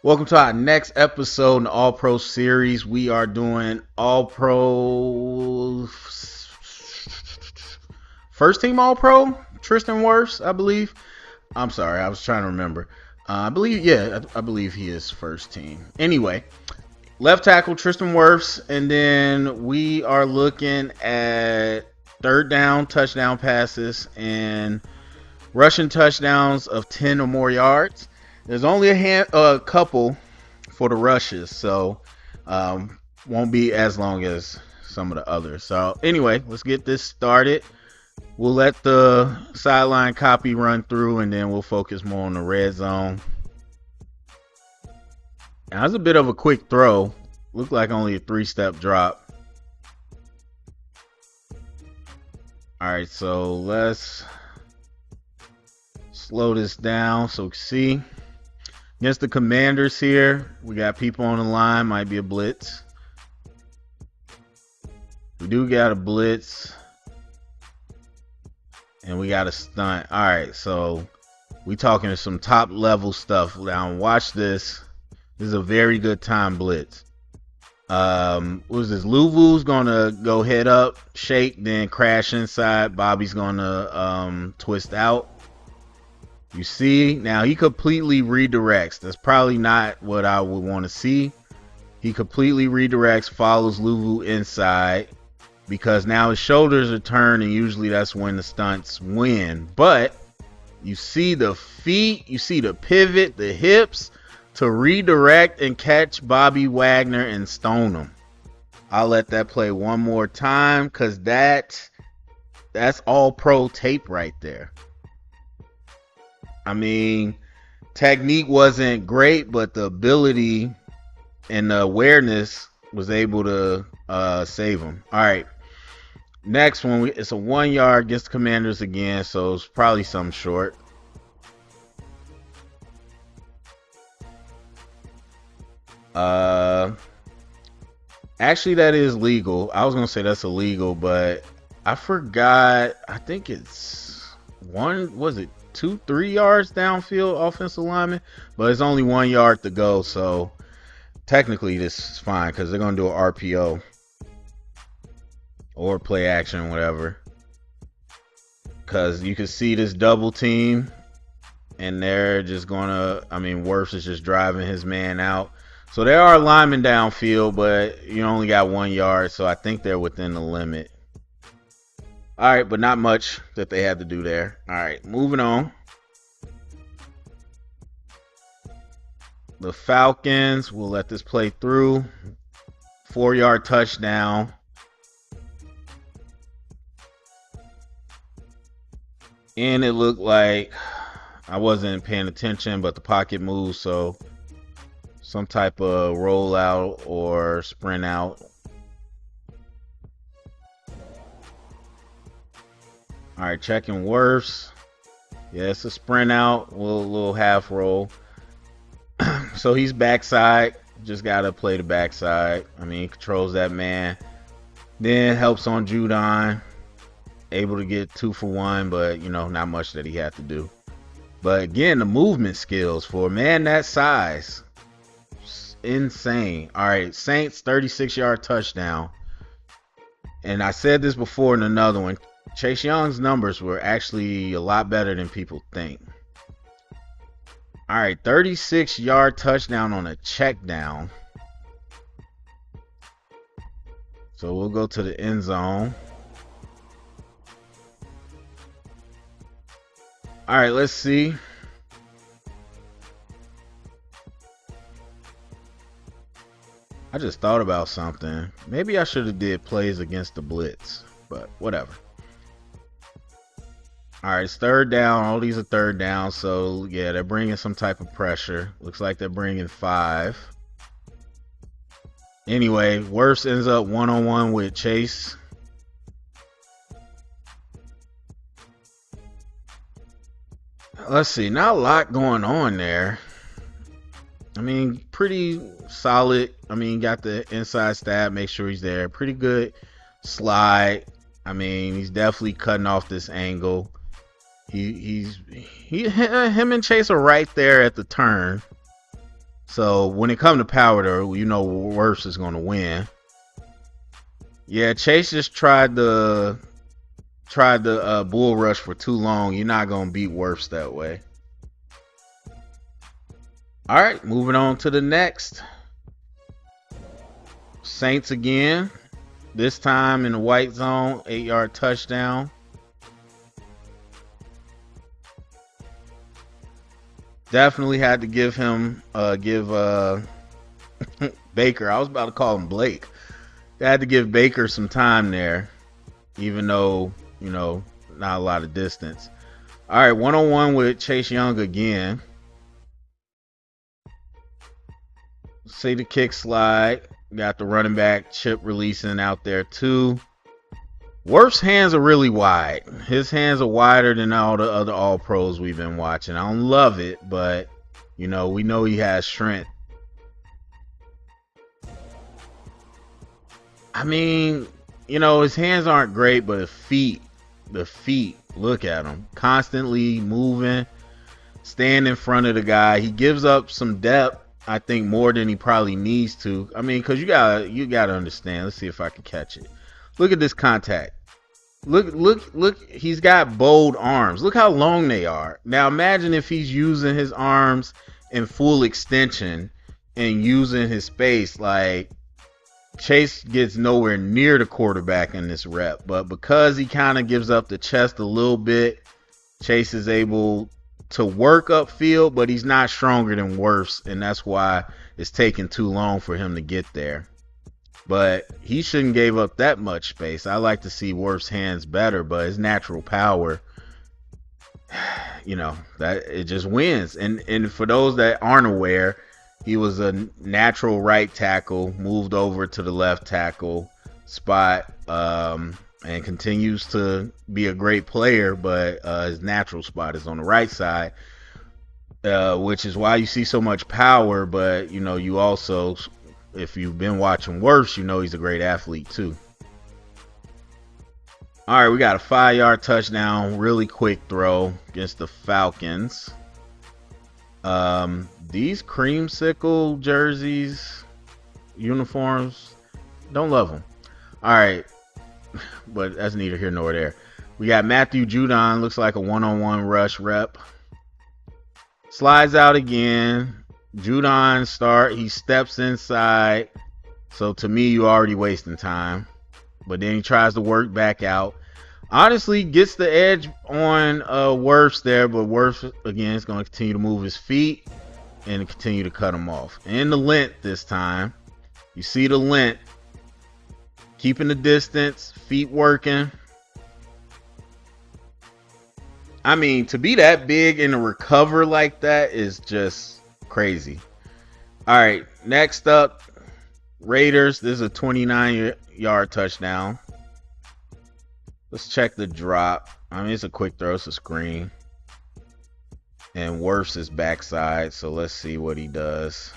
Welcome to our next episode in the All Pro series. We are doing All Pro first team All Pro. Tristan Wirfs, I believe. I'm sorry, I was trying to remember. I believe he is first team. Anyway, left tackle Tristan Wirfs, and then we are looking at third down touchdown passes and rushing touchdowns of 10 or more yards. There's only a couple for the rushes, so won't be as long as some of the others. So anyway, let's get this started. We'll let the sideline copy run through, and then we'll focus more on the red zone. Now, that's a bit of a quick throw. Looked like only a 3-step drop. All right, so let's slow this down so we can see. Against the Commanders here, we got people on the line. Might be a blitz. We do got a blitz. And we got a stunt. All right, so we talking some top level stuff. Now watch this. This is a very good time blitz. What was this? Luvu's gonna go head up, shake, then crash inside. Bobby's gonna twist out. You see, now he completely redirects. That's probably not what I would want to see. He completely redirects, follows Luvu inside, because now his shoulders are turned, and usually that's when the stunts win. But you see the feet, you see the pivot, the hips to redirect and catch Bobby Wagner and stone him. I'll let that play one more time, because that's all pro tape right there. I mean, technique wasn't great, but the ability and the awareness was able to save him. All right. Next one, it's a 1 yard against the Commanders again, so it's probably something short. Actually, that is legal. I was gonna say that's illegal, but I forgot. I think it's 2-3 yards downfield offensive lineman, but it's only 1 yard to go, so technically this is fine because they're gonna do an RPO or play action, whatever, because you can see this double team and they're just gonna, Wirfs is just driving his man out, so there are linemen downfield, but you only got 1 yard, so I think they're within the limit. All right, but not much that they had to do there. All right, moving on. The Falcons, we'll let this play through. 4 yard touchdown. And it looked like I wasn't paying attention, but the pocket moved, so some type of rollout or sprint out. All right, checking Wirfs. Yeah, it's a sprint out, a little half roll. So he's backside. Just got to play the backside. He controls that man. Then helps on Judon. Able to get 2 for 1, but, not much that he had to do. But again, the movement skills for a man that size, insane. All right, Saints 36 yard touchdown. And I said this before in another one. Chase Young's numbers were actually a lot better than people think. All right, 36 yard touchdown on a check down. So we'll go to the end zone. All right, let's see. I just thought about something. Maybe I should have did plays against the blitz, but whatever. All right, it's third down. All these are third down, so yeah, they're bringing some type of pressure. Looks like they're bringing 5. Anyway, Wirfs ends up one-on-one with Chase. Let's see, not a lot going on there. Pretty solid. Got the inside stab, make sure he's there. Pretty good slide. He's definitely cutting off this angle. Him and Chase are right there at the turn. So when it comes to power, though, you know Wirfs is going to win. Yeah, Chase just tried the bull rush for too long. You're not going to beat Wirfs that way. All right, moving on to the next. Saints again. This time in the white zone, 8-yard touchdown. Definitely had to give Baker. I was about to call him Blake. They had to give Baker some time there, even though, you know, not a lot of distance. All right, 1-on-1 with Chase Young again. See the kick slide. Got the running back chip releasing out there too. Wirfs' hands are really wide. His hands are wider than all the other All-Pros we've been watching. I don't love it, but, you know, we know he has strength. I mean, you know, his hands aren't great, but the feet, look at him. Constantly moving, staying in front of the guy. He gives up some depth, I think, more than he probably needs to. I mean, because you gotta understand. Let's see if I can catch it. Look at this contact. Look, he's got bold arms. Look how long they are. Now imagine if he's using his arms in full extension and using his space. Like, Chase gets nowhere near the quarterback in this rep, but because he kind of gives up the chest a little bit, Chase is able to work upfield, but he's not stronger than Wirfs, and that's why it's taking too long for him to get there. But he shouldn't give up that much space. I like to see Wirfs' hands better, but his natural power, you know, that it just wins. And for those that aren't aware, he was a natural right tackle, moved over to the left tackle spot, and continues to be a great player, but his natural spot is on the right side, which is why you see so much power. But, you know, you also, if you've been watching Wirfs, you know he's a great athlete too. All right, we got a 5-yard touchdown, really quick throw against the Falcons. These creamsicle jerseys, uniforms, don't love them. All right, but that's neither here nor there. We got Matthew Judon, looks like a 1-on-1 rush rep. Slides out again. Judon he steps inside. So to me, you're already wasting time. But then he tries to work back out. Honestly, gets the edge on Wirfs there, but Wirfs again is going to continue to move his feet and continue to cut him off. And the length this time. You see the length. Keeping the distance, feet working. I mean, to be that big and to recover like that is just crazy. All right, next up, Raiders. This is a 29-yard touchdown. Let's check the drop. I mean, it's a quick throw. It's a screen. And Wirfs is backside, so let's see what he does.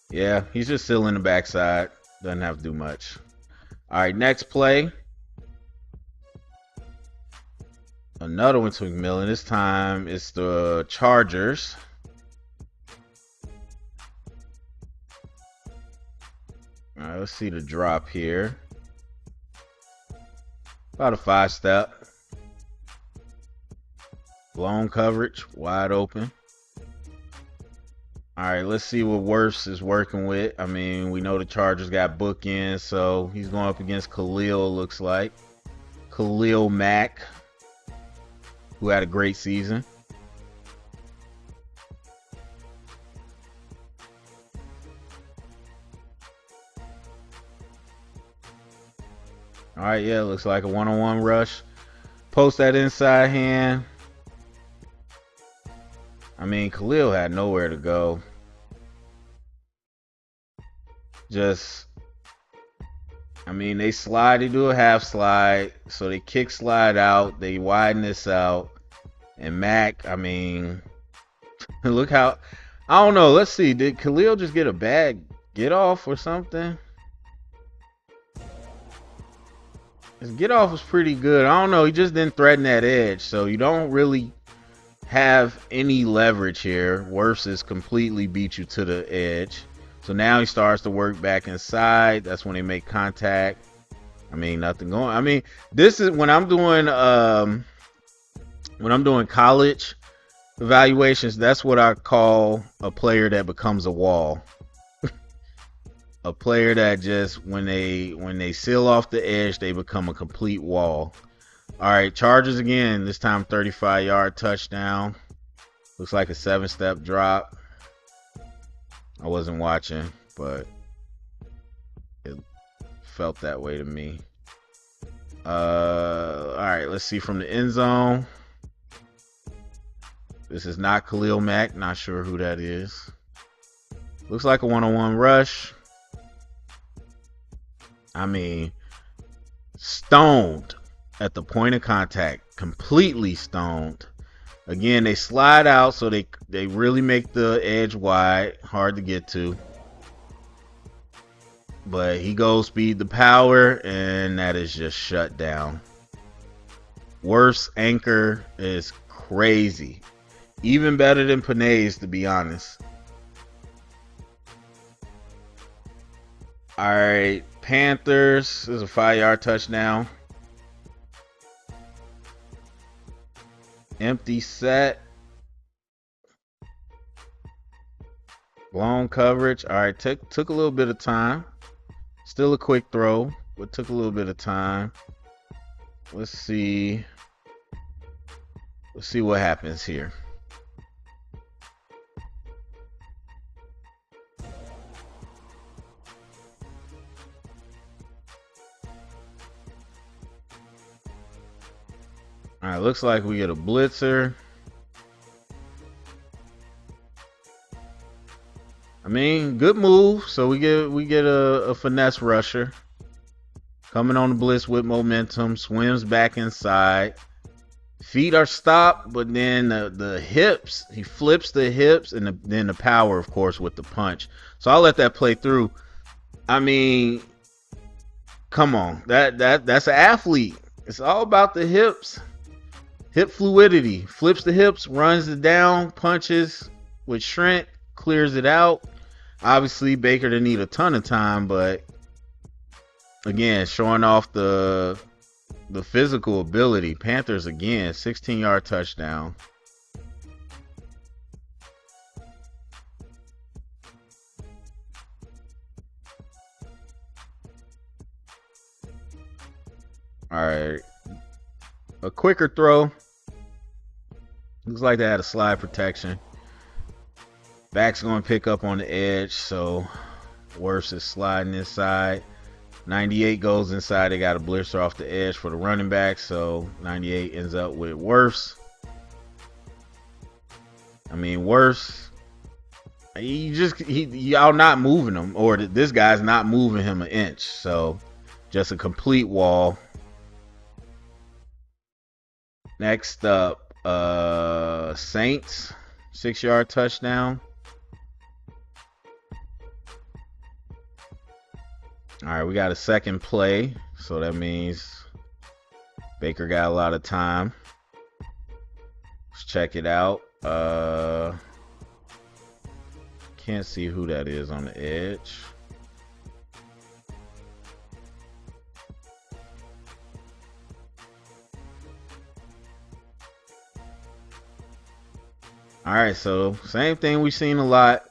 Yeah, he's just still in the backside. Doesn't have to do much. All right, next play. Another one to McMillan. This time it's the Chargers. All right, let's see the drop here. About a 5-step. Blown coverage, wide open. All right, let's see what Wirfs is working with. I mean, we know the Chargers got bookends, so he's going up against Khalil, looks like. Khalil Mack, who had a great season. All right, yeah, looks like a 1-on-1 rush. Post that inside hand. I mean, Khalil had nowhere to go. I mean, they do a half slide. So they kick slide out. They widen this out. And Mac, I mean, look how, I don't know. Let's see. Did Khalil just get a bad get off or something? His get off was pretty good. I don't know. He just didn't threaten that edge, so you don't really have any leverage here. Wirfs is completely beat you to the edge. So now he starts to work back inside. That's when they make contact. I mean, nothing going. I mean, this is when I'm doing college evaluations. That's what I call a player that becomes a wall. A player that just when they seal off the edge, they become a complete wall. All right, Chargers again. This time 35-yard touchdown. Looks like a 7-step drop. I wasn't watching, but it felt that way to me. All right, let's see from the end zone. This is not Khalil Mack. Not sure who that is. Looks like a one-on-one rush. I mean, stoned at the point of contact. Completely stoned. Again, they slide out, so they really make the edge wide, hard to get to. But he goes speed the power, and that is just shut down. Wirfs anchor is crazy. Even better than Panay's, to be honest. All right, Panthers. This is a 5-yard touchdown. Empty set. Blown coverage. All right, took a little bit of time. Still a quick throw, but took a little bit of time. Let's see. Let's see what happens here. All right, looks like we get a blitzer. I mean, good move. So we get a finesse rusher coming on the blitz with momentum, swims back inside. Feet are stopped, but then the hips, he flips the hips, and then the power, of course, with the punch. So I'll let that play through. I mean, come on, that's an athlete. It's all about the hips. Hip fluidity. Flips the hips, runs it down, punches with strength, clears it out. Obviously, Baker didn't need a ton of time, but again, showing off the physical ability. Panthers again, 16-yard touchdown. All right, a quicker throw. Looks like they had a slide protection. Back's going to pick up on the edge, so Wirfs is sliding inside. 98 goes inside. They got a blitzer off the edge for the running back, so 98 ends up with Wirfs. I mean, Wirfs, y'all not moving him, or this guy's not moving him an inch, so just a complete wall. Next up, Saints, 6-yard touchdown. All right, we got a second play, so that means Baker got a lot of time. Let's check it out. Can't see who that is on the edge. All right, so same thing we've seen a lot.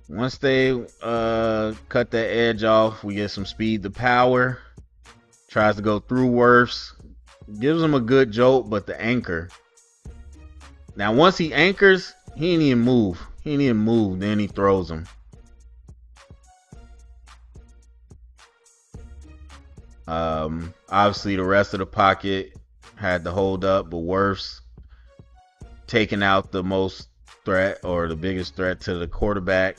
Once they cut that edge off, we get some speed to power. Tries to go through Wirfs. Gives him a good jolt, but the anchor. Now, once he anchors, he ain't even move. Then he throws him. Obviously, the rest of the pocket had to hold up, but Wirfs taking out the most threat, or the biggest threat to the quarterback.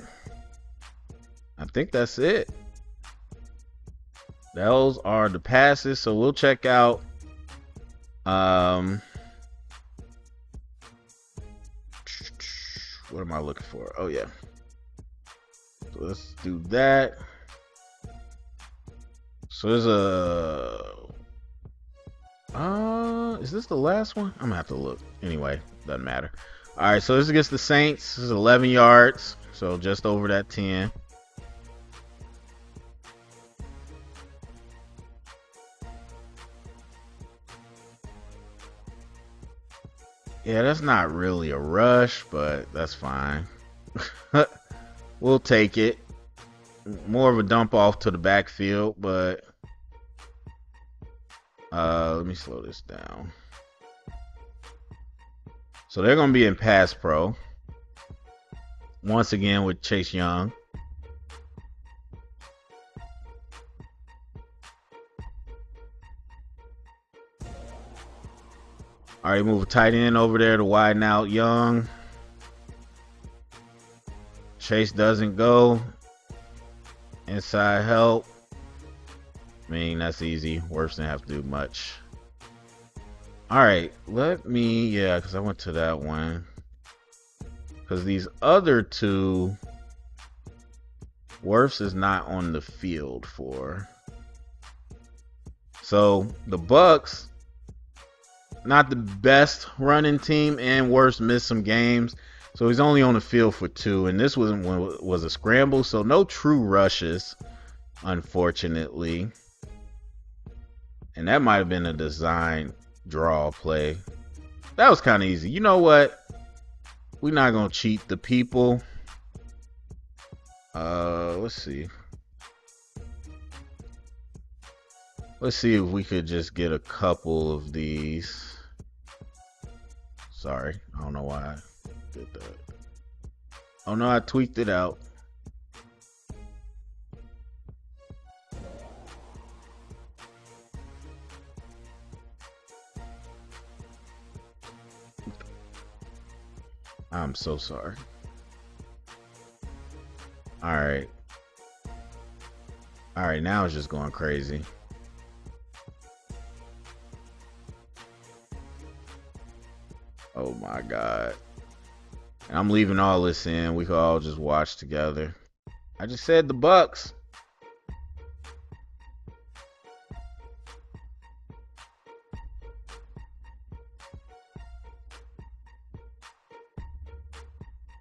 I think that's it. Those are the passes. So we'll check out what am I looking for? Oh yeah. So let's do that. So there's a Is this the last one? I'm gonna have to look. Anyway, doesn't matter. All right, so this is against the Saints. This is 11 yards, so just over that 10. Yeah, that's not really a rush, but that's fine. We'll take it. More of a dump off to the backfield, but let me slow this down. So they're going to be in pass pro. Once again with Chase Young. All right, move a tight end over there to widen out Young. Chase doesn't go. Inside help. I mean, that's easy. Wirfs didn't have to do much. All right, yeah, because I went to that one. Because these other two, Wirfs is not on the field for. So the Bucks, not the best running team, and Wirfs missed some games. So he's only on the field for 2, and this was a scramble, so no true rushes, unfortunately. And that might have been a design draw play. That was kind of easy. You know what? We're not going to cheat the people. Let's see. Let's see if we could just get a couple of these. Sorry, I don't know why I did that. Oh no, I tweaked it out. I'm so sorry. Alright. Alright, now it's just going crazy. Oh my god. And I'm leaving all this in. We could all just watch together. I just said the Bucks.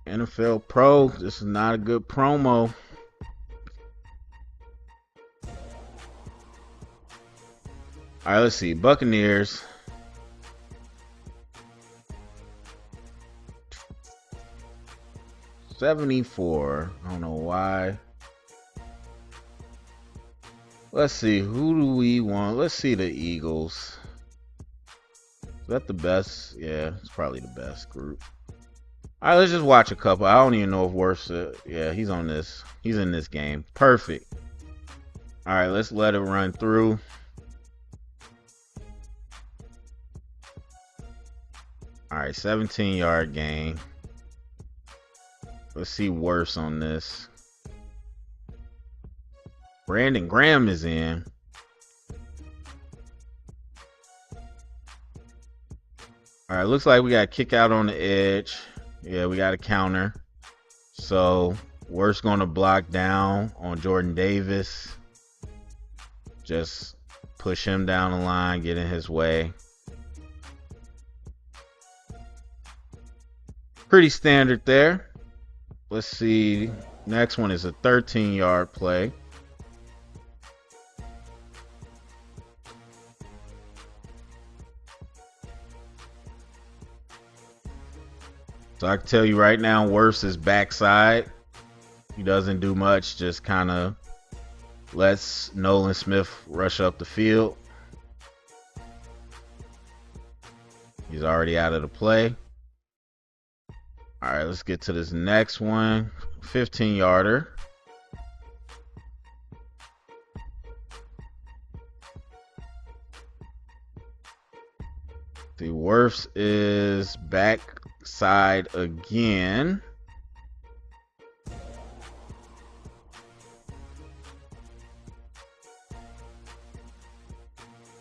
NFL Pro, this is not a good promo. All right, let's see. Buccaneers. $74. I don't know why. Let's see. Who do we want? Let's see the Eagles. Is that the best? Yeah, it's probably the best group. All right, let's just watch a couple. I don't even know if Wirfs. Yeah, he's on this. He's in this game. Perfect. All right, let's let it run through. All right, 17-yard gain. Let's see Wirfs on this. Brandon Graham is in. All right, looks like we got a kick out on the edge. Yeah, we got a counter. So Wirfs going to block down on Jordan Davis. Just push him down the line, get in his way. Pretty standard there. Let's see. Next one is a 13-yard play. So I can tell you right now, Wirfs is backside. He doesn't do much, just kind of lets Nolan Smith rush up the field. He's already out of the play. All right, let's get to this next one. 15-yarder. The Wirfs is backside again.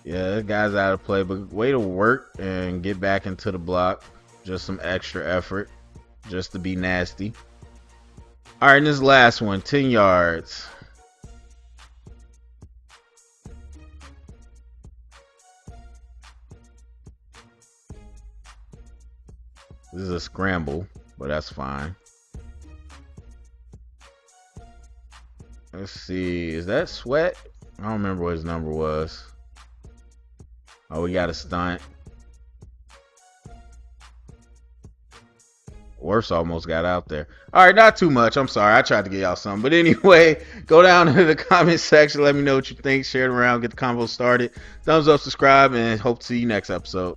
Yeah, that guy's out of play, but way to work and get back into the block. Just some extra effort, just to be nasty. All right, and this last one, 10 yards. This is a scramble, but that's fine. Let's see. Is that Sweat? I don't remember what his number was. Oh, we got a stunt. Wirfs almost got out there. All right, not too much. I'm sorry. I tried to get y'all something. But anyway, go down to the comment section. Let me know what you think. Share it around. Get the convo started. Thumbs up, subscribe, and hope to see you next episode.